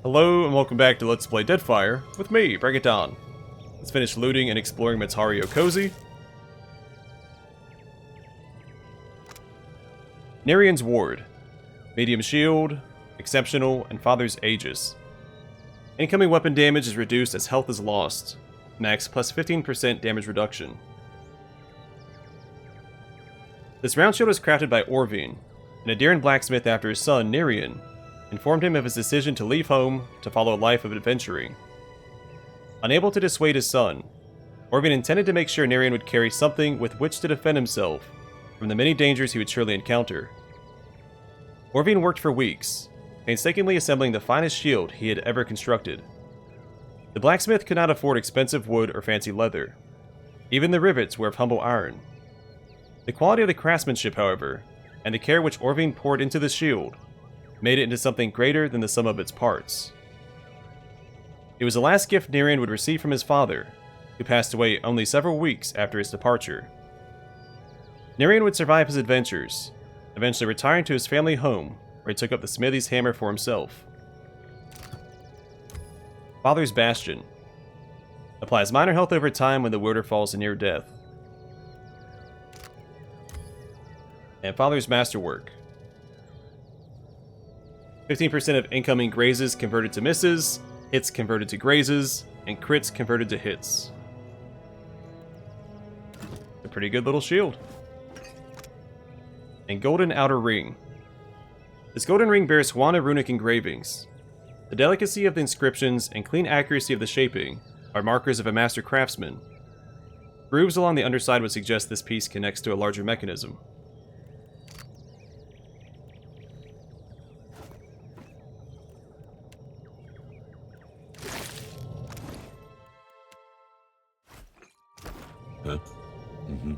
Hello and welcome back to Let's Play Deadfire with me, Break It Down. Let's finish looting and exploring Matario Kōzi. Nerian's Ward. Medium shield, exceptional, and Father's Aegis. Incoming weapon damage is reduced as health is lost. Max plus 15% damage reduction. This round shield was crafted by Orvine, and a Daring blacksmith after his son, Nerian, informed him of his decision to leave home to follow a life of adventuring. Unable to dissuade his son, Orvine intended to make sure Nerian would carry something with which to defend himself from the many dangers he would surely encounter. Orvine worked for weeks, painstakingly assembling the finest shield he had ever constructed. The blacksmith could not afford expensive wood or fancy leather. Even the rivets were of humble iron. The quality of the craftsmanship, however, and the care which Orvine poured into the shield, made it into something greater than the sum of its parts. It was the last gift Nerian would receive from his father, who passed away only several weeks after his departure. Nerian would survive his adventures, eventually retiring to his family home, where he took up the smithy's hammer for himself. Father's Bastion. Applies minor health over time when the wielder falls near death. And Father's Masterwork. 15% of incoming grazes converted to misses, hits converted to grazes, and crits converted to hits. A pretty good little shield. And Golden Outer Ring. This golden ring bears Juana runic engravings. The delicacy of the inscriptions and clean accuracy of the shaping are markers of a master craftsman. Grooves along the underside would suggest this piece connects to a larger mechanism. Huh? Mm-hmm.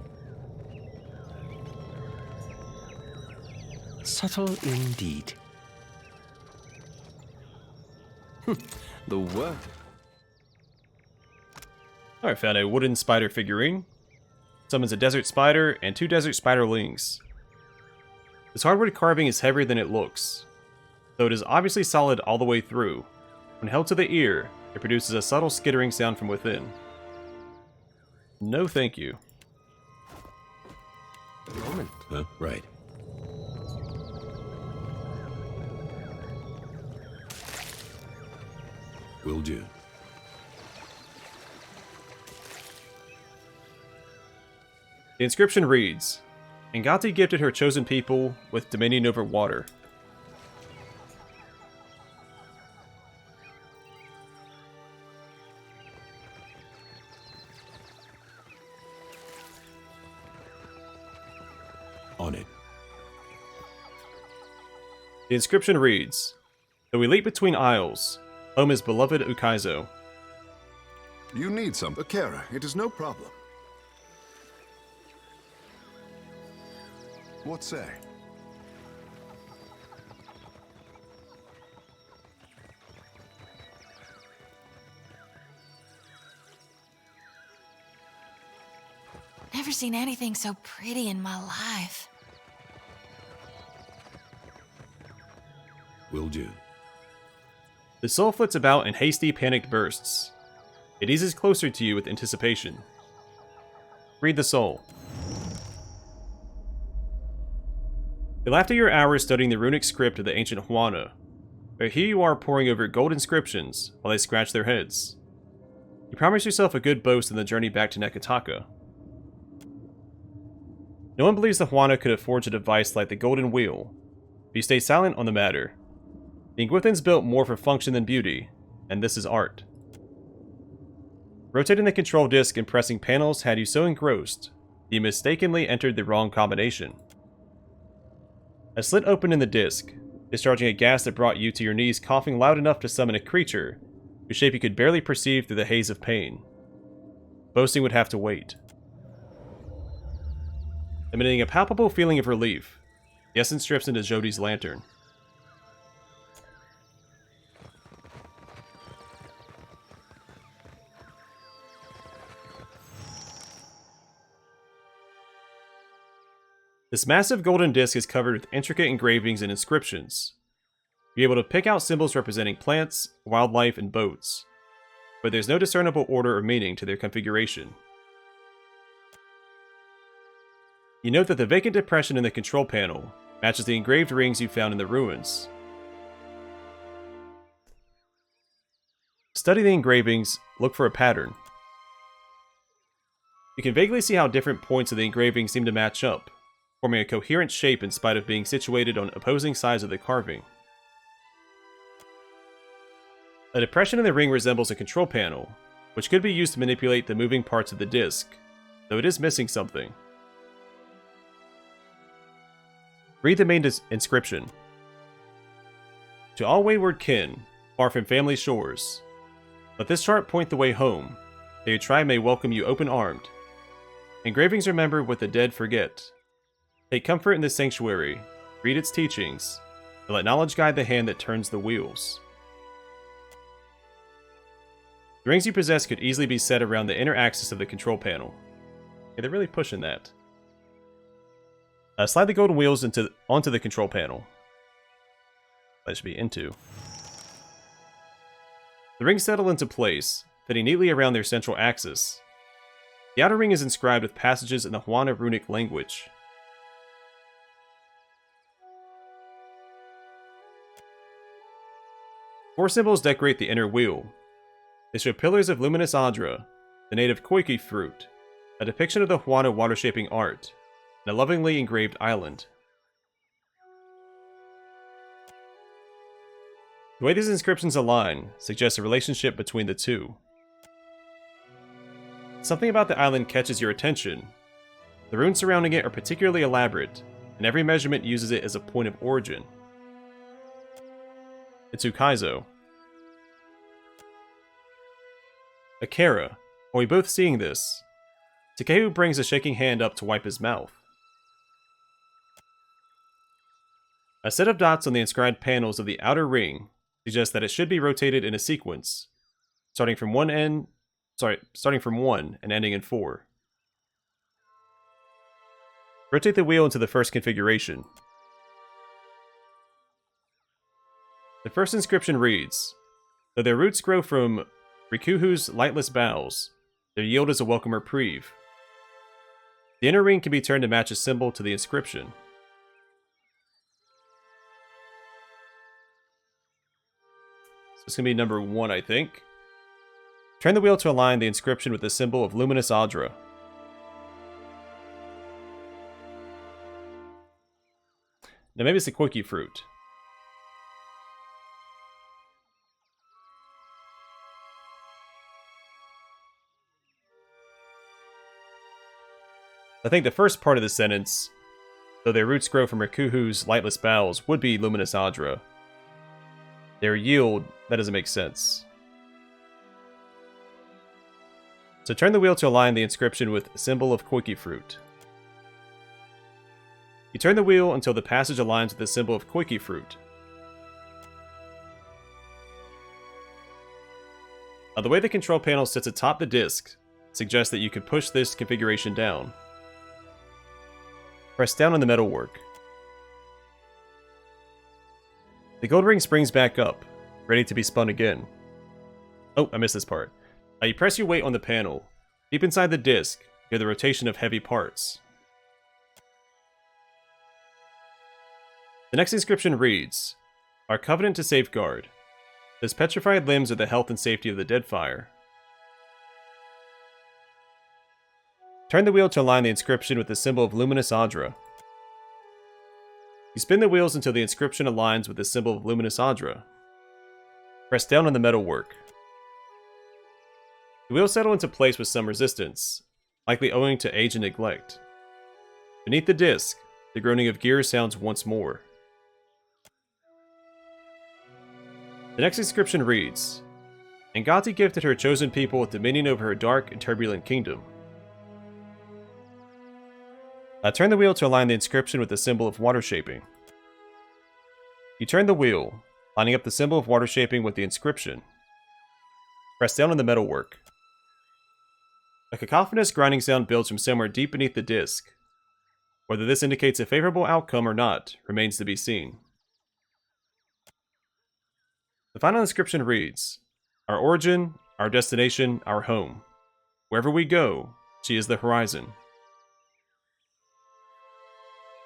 Subtle indeed. The word. I found a wooden spider figurine. Summons a desert spider and 2 desert spiderlings. This hardwood carving is heavier than it looks, though it is obviously solid all the way through. When held to the ear, it produces a subtle skittering sound from within. No thank you. Moment. Huh? Right. Will do. The inscription reads, Ngati gifted her chosen people with dominion over water. On it. The inscription reads, Though we leap between isles, home is beloved Ukaizo. You need some. Bekarna, it is no problem. What say? Never seen anything so pretty in my life. Will do. The soul flits about in hasty, panicked bursts. It eases closer to you with anticipation. Read the soul. You'll after your hours studying the runic script of the ancient Juana, but here you are poring over gold inscriptions while they scratch their heads. You promise yourself a good boast in the journey back to Nekataka. No one believes the Juana could have forged a device like the Golden Wheel, but you stay silent on the matter. The Ingwithans built more for function than beauty, and this is art. Rotating the control disc and pressing panels had you so engrossed that you mistakenly entered the wrong combination. A slit opened in the disc, discharging a gas that brought you to your knees, coughing loud enough to summon a creature whose shape you could barely perceive through the haze of pain. Boasting would have to wait. Emitting a palpable feeling of relief, the essence strips into Jodi's lantern. This massive golden disc is covered with intricate engravings and inscriptions. You're able to pick out symbols representing plants, wildlife, and boats, but there's no discernible order or meaning to their configuration. You note that the vacant depression in the control panel matches the engraved rings you found in the ruins. Study the engravings, look for a pattern. You can vaguely see how different points of the engraving seem to match up, forming a coherent shape in spite of being situated on opposing sides of the carving. A depression in the ring resembles a control panel, which could be used to manipulate the moving parts of the disc, though it is missing something. Read the main inscription. To all wayward kin, far from family shores, let this chart point the way home, that your tribe may welcome you open-armed. Engravings remember what the dead forget. Take comfort in this sanctuary, read its teachings, and let knowledge guide the hand that turns the wheels. The rings you possess could easily be set around the inner axis of the control panel. Yeah, they're really pushing that. Slide the golden wheels onto the control panel. That should be into. The rings settle into place, fitting neatly around their central axis. The outer ring is inscribed with passages in the Juana runic language. Four symbols decorate the inner wheel. They show pillars of luminous adra, the native koiki fruit, a depiction of the Juana water-shaping art, and a lovingly engraved island. The way these inscriptions align suggests a relationship between the two. Something about the island catches your attention. The runes surrounding it are particularly elaborate, and every measurement uses it as a point of origin. It's Ukaizo. Akira, are we both seeing this? Takehu brings a shaking hand up to wipe his mouth. A set of dots on the inscribed panels of the outer ring suggests that it should be rotated in a sequence, starting from one and ending in 4. Rotate the wheel into the first configuration. The first inscription reads, though their roots grow from Rikuhu's lightless boughs, their yield is a welcome reprieve. The inner ring can be turned to match a symbol to the inscription. So it's going to be number 1, I think. Turn the wheel to align the inscription with the symbol of luminous adra. Now maybe it's the koiki fruit. I think the first part of the sentence, though their roots grow from Rikuhu's lightless boughs, would be luminous adra. Their yield, that doesn't make sense. So turn the wheel to align the inscription with the symbol of koiki fruit. You turn the wheel until the passage aligns with the symbol of koiki fruit. Now, the way the control panel sits atop the disc suggests that you could push this configuration down. Press down on the metalwork. The gold ring springs back up, ready to be spun again. Oh, I missed this part. You press your weight on the panel, deep inside the disc, near the rotation of heavy parts. The next inscription reads, Our covenant to safeguard. Those petrified limbs are the health and safety of the Deadfire. Turn the wheel to align the inscription with the symbol of luminous adra. You spin the wheels until the inscription aligns with the symbol of luminous adra. Press down on the metalwork. The wheels settle into place with some resistance, likely owing to age and neglect. Beneath the disc, the groaning of gears sounds once more. The next inscription reads, Ngati gifted her chosen people with dominion over her dark and turbulent kingdom. Turn the wheel to align the inscription with the symbol of water shaping. You turn the wheel, lining up the symbol of water shaping with the inscription. Press down on the metalwork. A cacophonous grinding sound builds from somewhere deep beneath the disc. Whether this indicates a favorable outcome or not remains to be seen. The final inscription reads, "Our origin, our destination, our home. Wherever we go, she is the horizon."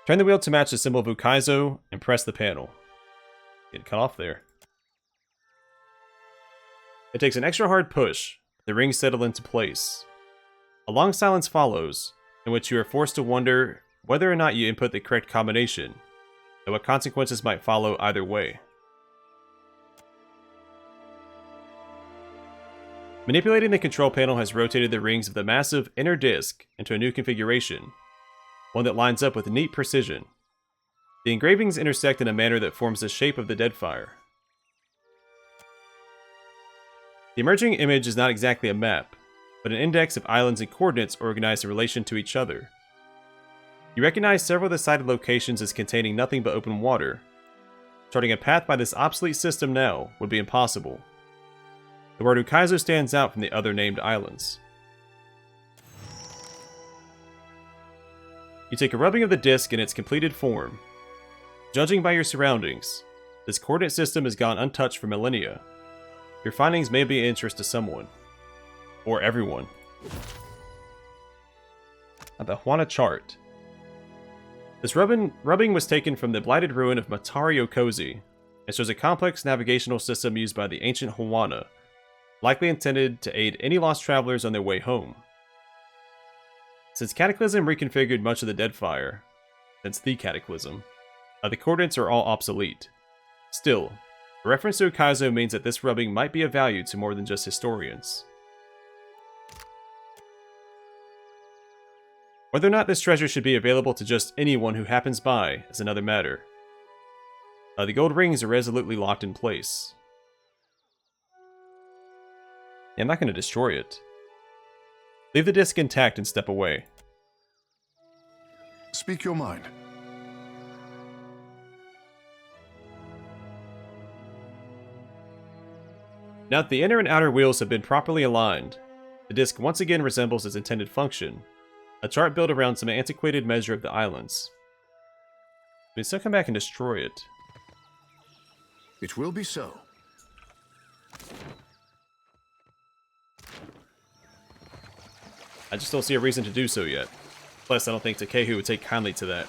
Turn the wheel to match the symbol of Ukaizo and press the panel. Get cut off there. It takes an extra hard push. The rings settle into place. A long silence follows, in which you are forced to wonder whether or not you input the correct combination, and what consequences might follow either way. Manipulating the control panel has rotated the rings of the massive inner disc into a new configuration, one that lines up with neat precision. The engravings intersect in a manner that forms the shape of the Deadfire. The emerging image is not exactly a map, but an index of islands and coordinates organized in relation to each other. You recognize several of the cited locations as containing nothing but open water. Charting a path by this obsolete system now would be impossible. The word Ukaizo stands out from the other named islands. You take a rubbing of the disc in its completed form. Judging by your surroundings, this coordinate system has gone untouched for millennia. Your findings may be of interest to someone. Or everyone. Now the Juana chart. This rubbing was taken from the blighted ruin of Matario Kōzi, and shows a complex navigational system used by the ancient Juana, likely intended to aid any lost travelers on their way home. Since Cataclysm reconfigured much of the Deadfire, the coordinates are all obsolete. Still, a reference to Ukaizo means that this rubbing might be of value to more than just historians. Whether or not this treasure should be available to just anyone who happens by is another matter. The gold rings are resolutely locked in place. Yeah, I'm not going to destroy it. Leave the disc intact and step away. Speak your mind. Now that the inner and outer wheels have been properly aligned, the disc once again resembles its intended function, a chart built around some antiquated measure of the islands. We still come back and destroy it. It will be so. I just don't see a reason to do so yet. Plus, I don't think Takehu would take kindly to that.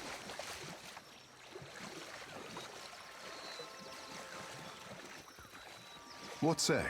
What say?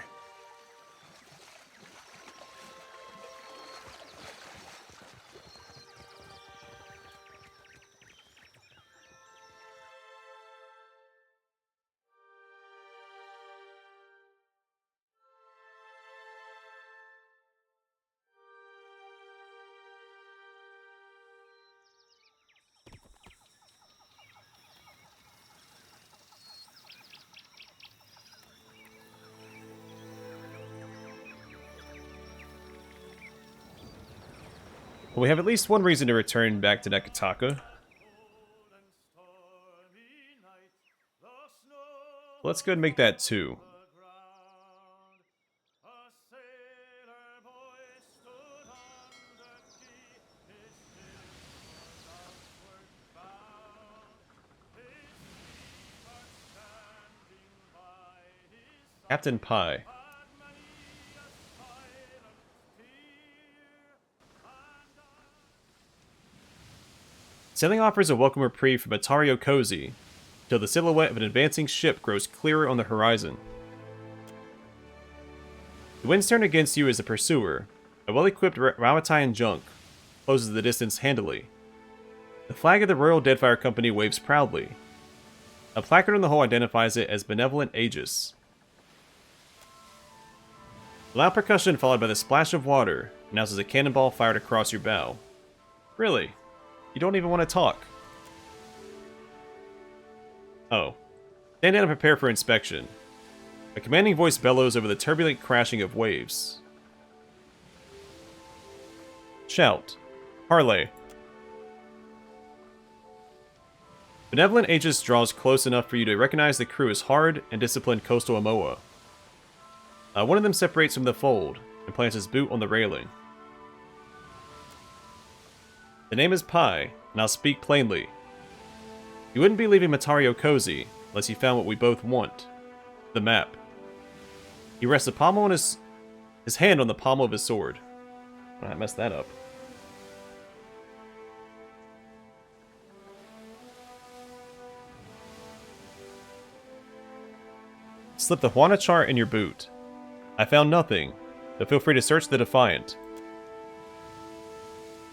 Well, we have at least one reason to return back to Nekataka. Let's go ahead and make that 2. Captain Pie. Sailing offers a welcome reprieve from Matario Kōzi, until the silhouette of an advancing ship grows clearer on the horizon. The winds turn against you as the pursuer, a well-equipped Rauatayan junk, closes the distance handily. The flag of the Royal Deadfire Company waves proudly. A placard on the hull identifies it as Benevolent Aegis. The loud percussion followed by the splash of water announces a cannonball fired across your bow. Really? You don't even want to talk. Oh. Stand down and prepare for inspection. A commanding voice bellows over the turbulent crashing of waves. Shout. Parley. Benevolent Aegis draws close enough for you to recognize the crew as hard and disciplined coastal Amoa. One of them separates from the fold and plants his boot on the railing. The name is Pie, and I'll speak plainly. You wouldn't be leaving Matario Kōzi unless you found what we both want. The map. He rests a pommel on his hand on the pommel of his sword. I messed that up. Slip the Juana chart in your boot. I found nothing, but feel free to search the Defiant.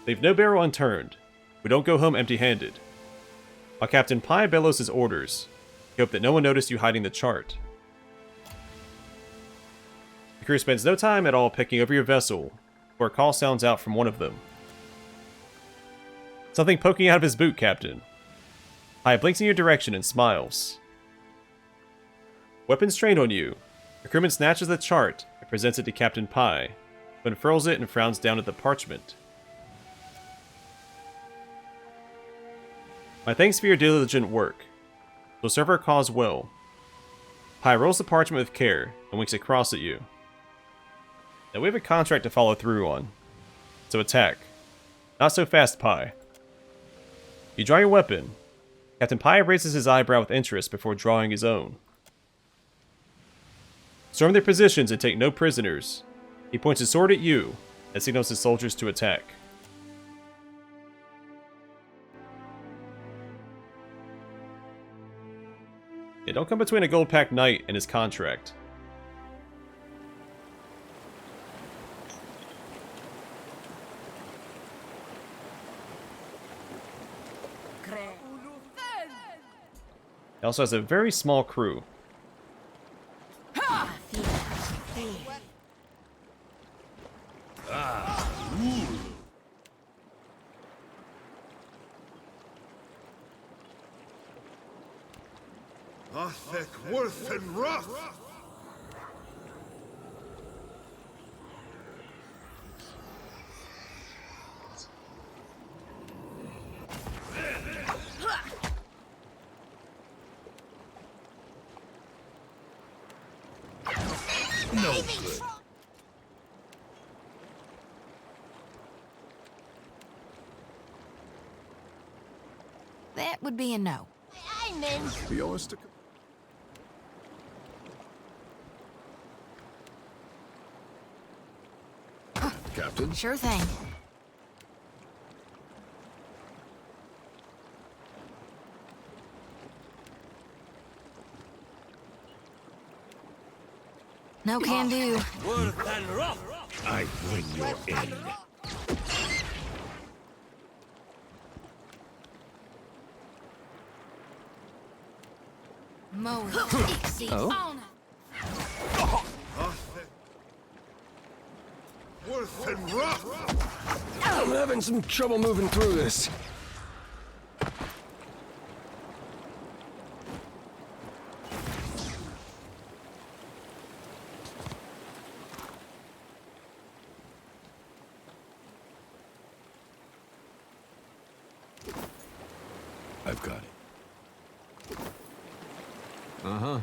Leave no barrel unturned. We don't go home empty-handed. While Captain Pie bellows his orders, he hoped that no one noticed you hiding the chart. The crew spends no time at all picking over your vessel before a call sounds out from one of them. Something poking out of his boot, Captain. Pie blinks in your direction and smiles. Weapons trained on you. The crewman snatches the chart and presents it to Captain Pie, who unfurls it and frowns down at the parchment. My thanks for your diligent work. You'll serve our cause well. Pie rolls the parchment with care and winks across at you. Now we have a contract to follow through on. So attack. Not so fast, Pie. You draw your weapon. Captain Pie raises his eyebrow with interest before drawing his own. Storm their positions and take no prisoners. He points his sword at you and signals his soldiers to attack. Yeah, don't come between a gold-packed knight and his contract. He also has a very small crew. Thick, worth, and rough! No good. That would be a no. Be honest to... Captain? Sure thing. No can do. I bring your aid. Oh? Worth and rough! I'm having some trouble moving through this. I've got it. Uh-huh.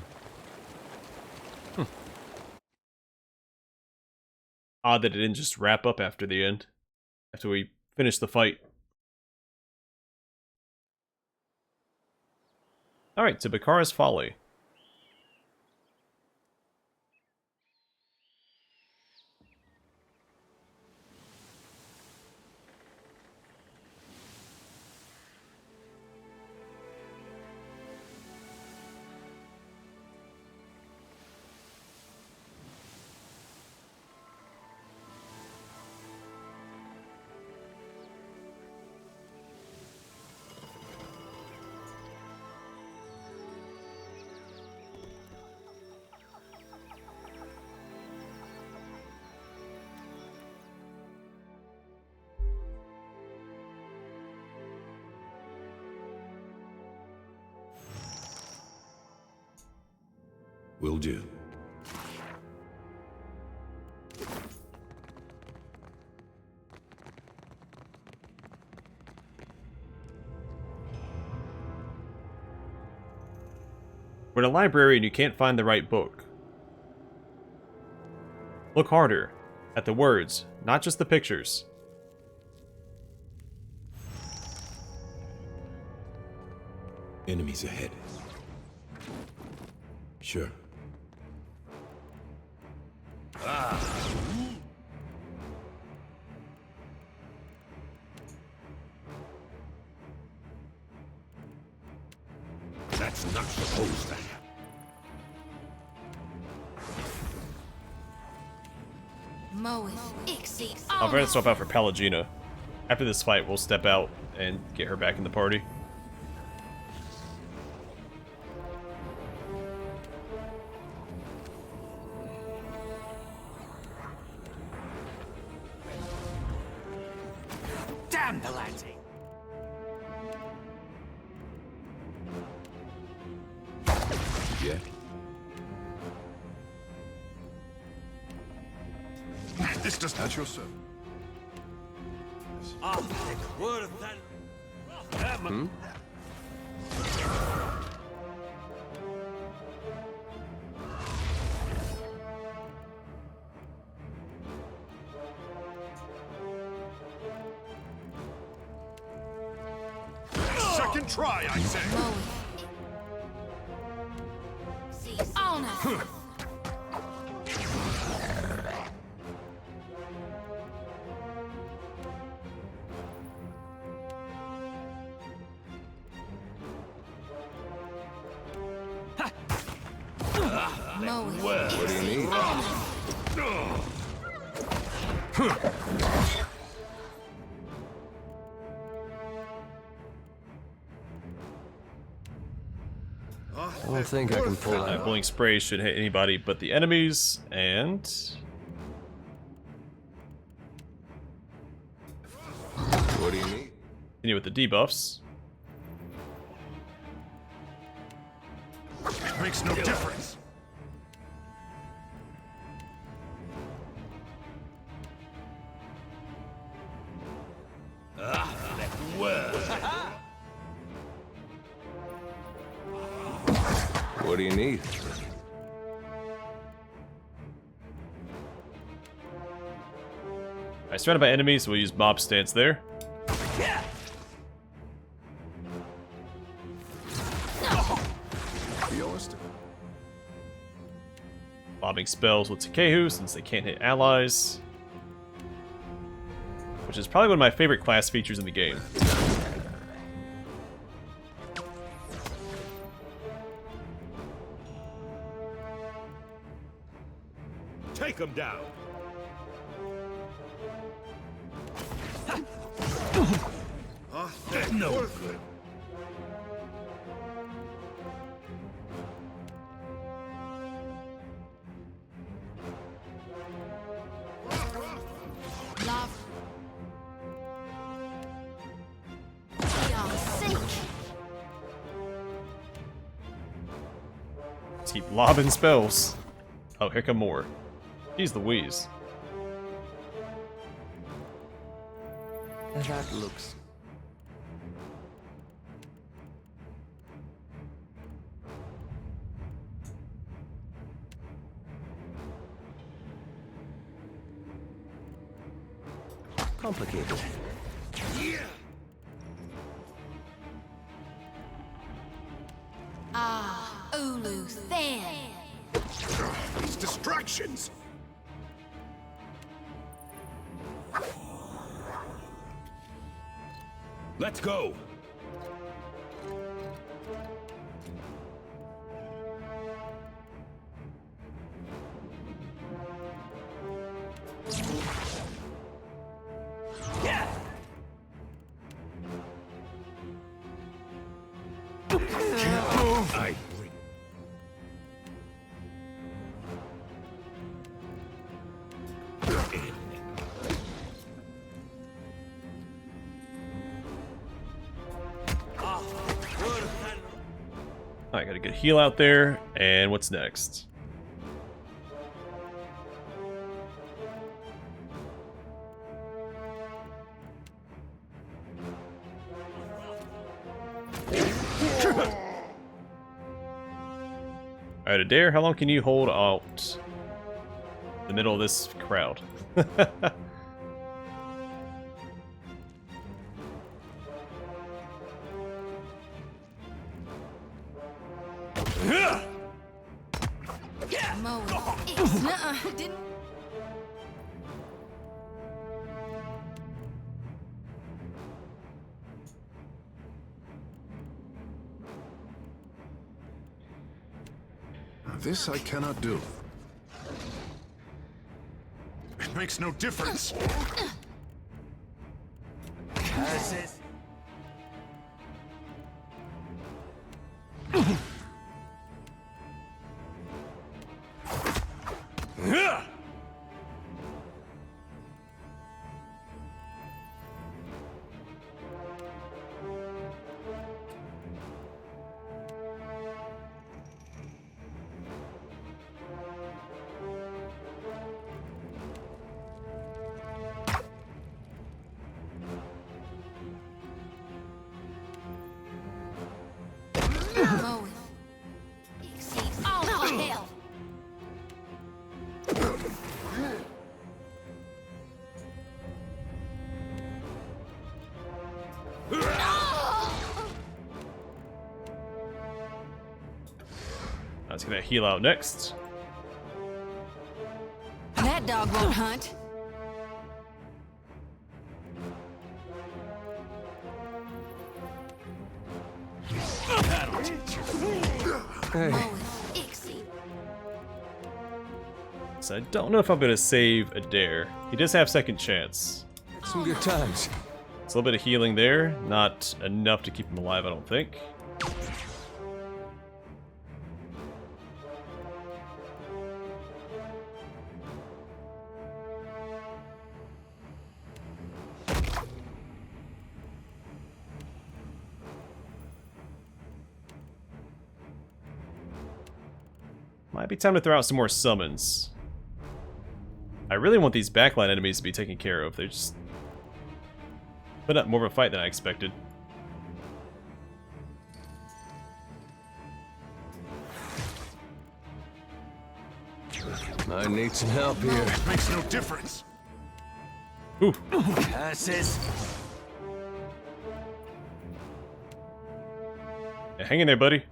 Odd that it didn't just wrap up after the end. After we finished the fight. Alright, to Bekarna's Folly. Will do. We're in a library and you can't find the right book. Look harder. At the words, not just the pictures. Enemies ahead. Sure. Not supposed to happen. I'll try to swap out for Pallegina. After this fight, we'll step out and get her back in the party. Damn the ladsy! Yeah. This does not your servant. Second try, I say. What do you need? I don't think I can pull that off. Blink spray should hit anybody but the enemies, and What do you need? continue with the debuffs. Makes no difference. What do you need? Alright, surrounded by enemies, so we'll use mob stance there. Realistic. Bombing spells with Takehu since they can't hit allies. Which is probably one of my favorite class features in the game. Take him down. No good. Let's keep lobbing spells. Oh, here come more. Jeez Louise. That looks... complicated. Ulu Than. These distractions. Let's go. I bring. Alright, got a good heal out there. And what's next? Alright, Adair, how long can you hold out the middle of this crowd? Didn't. This I cannot do. It makes no difference. Moe. Exceeds all hell. Let's get that heal out next. That dog won't hunt. Moe. Exceed. So I don't know if I'm gonna save Adair. He does have second chance. Some good times. It's a little bit of healing there, not enough to keep him alive, I don't think. Might be time to throw out some more summons. I really want these backline enemies to be taken care of. They're just put up more of a fight than I expected. I need some help here. It makes no difference. Ooh. Passes. Yeah, hang in there, buddy.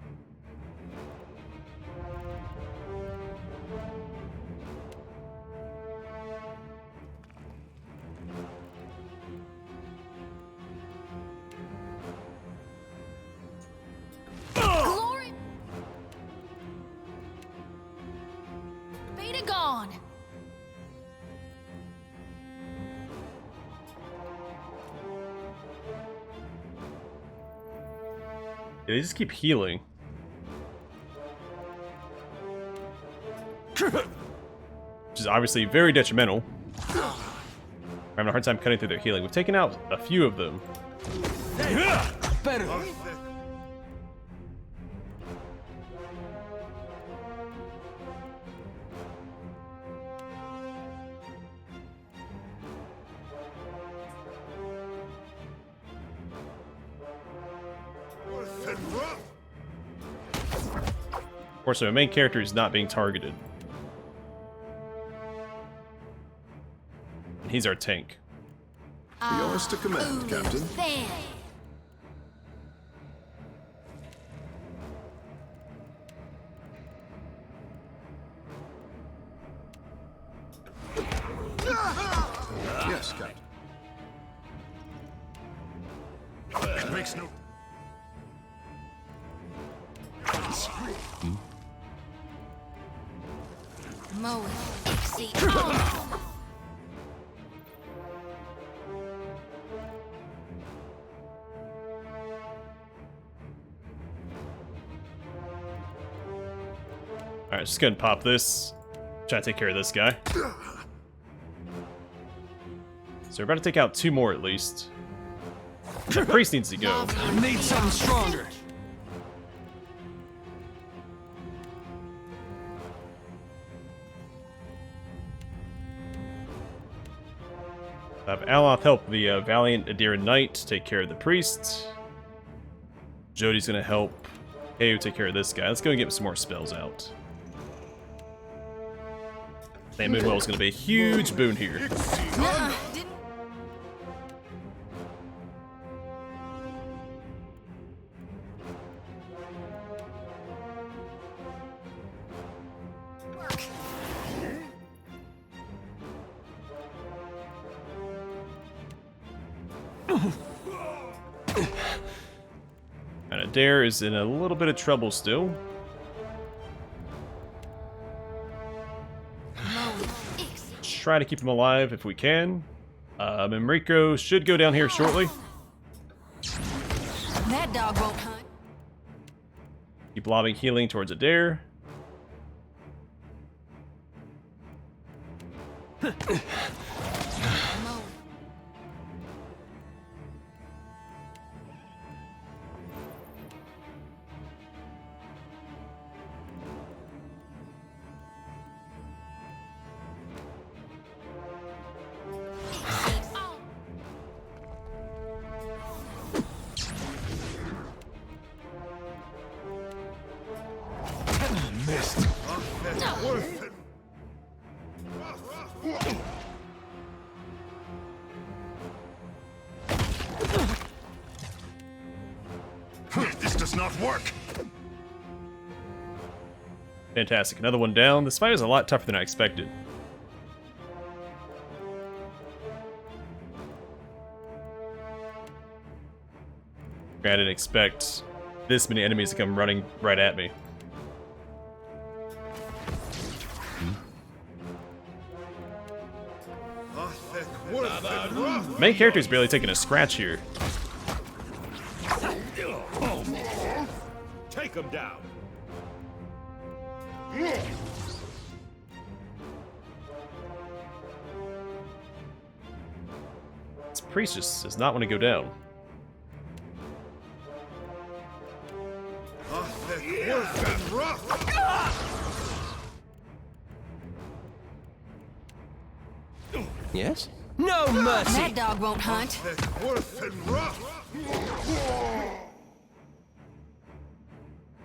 Glory. Beta gone. Yeah, they just keep healing. Which is obviously very detrimental. I'm having a hard time cutting through their healing. We've taken out a few of them. Better. Of course, our main character is not being targeted. And he's our tank. Yours to command, Captain. Fan. Yes, Captain. It makes no. Moe. Exceed all. Alright, just gonna pop this. Try to take care of this guy. So we're about to take out two more at least. The priest needs to go. I need something stronger. Have Aloth help the valiant Adair Knight take care of the priest. Jody's gonna help Keo take care of this guy. Let's go and get some more spells out. That Moonwell is gonna be a huge boon here. Nuh-uh. Didn't work. And Adair is in a little bit of trouble still. try to keep him alive if we can. Enrico should go down here shortly. That dog won't hunt. Keep lobbing healing towards Adair. Missed. That's worth it. This does not work. Fantastic. Another one down. This fight is a lot tougher than I expected. I didn't expect this many enemies to come running right at me. Main character's barely taking a scratch here. Take him down. This priest just does not want to go down. Yes? No mercy! That dog won't hunt.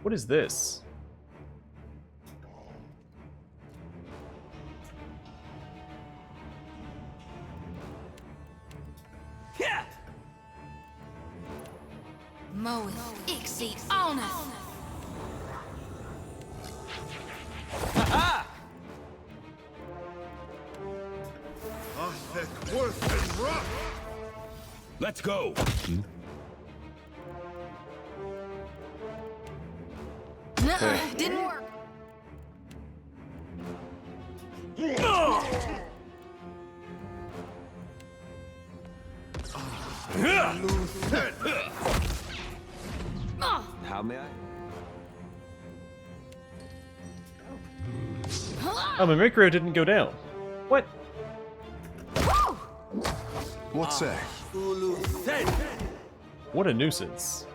What is this? Yeah! Moe Ixie on us. Ha-ha! Let's go. Nuh-uh, didn't work. How may I? Oh, my micro didn't go down. What? What say? What a nuisance.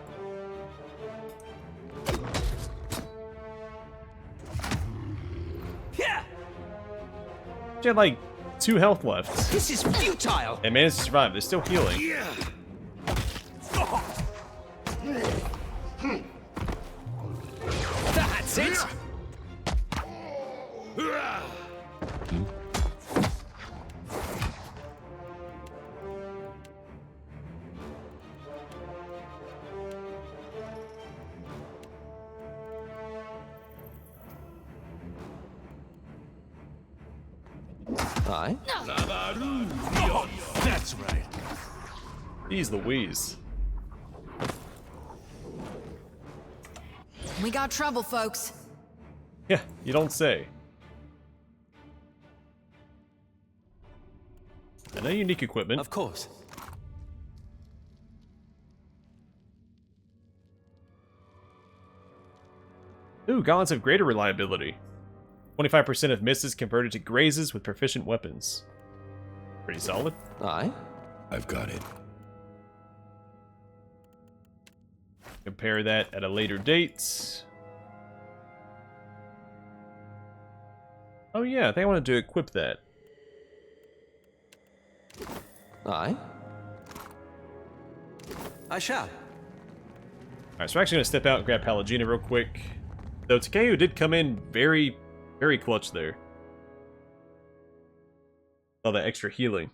Yeah! She had like 2 health left. This is futile! And managed to survive. They're still healing. That's it! Aye? That's right. Jeez Louise. We got trouble, folks. Yeah, you don't say. And no unique equipment. Of course. Ooh, gauntlets have greater reliability. 25% of misses converted to grazes with proficient weapons. Pretty solid. Aye? I've got it. Compare that at a later date. Oh yeah, I think I wanted to equip that. Aye? I shall. Alright, so we're actually going to step out and grab Pallegina real quick. Though Takeo did come in very clutch there. All that extra healing.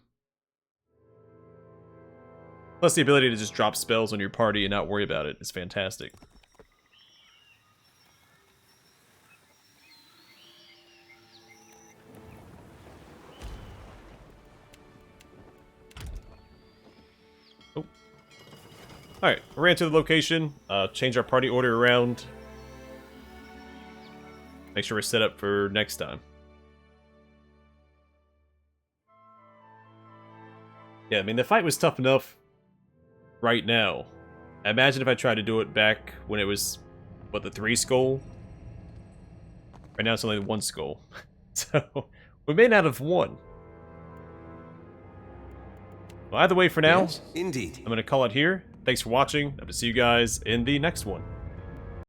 Plus the ability to just drop spells on your party and not worry about it is fantastic. Oh. Alright, we ran to the location, change our party order around. Make sure we're set up for next time. Yeah, I mean, the fight was tough enough right now. Imagine if I tried to do it back when it was, what, the 3 skull? Right now it's only 1 skull. So, we may not have won. Well, either way, for now, Yes, indeed. I'm going to call it here. Thanks for watching. Hope to see you guys in the next one.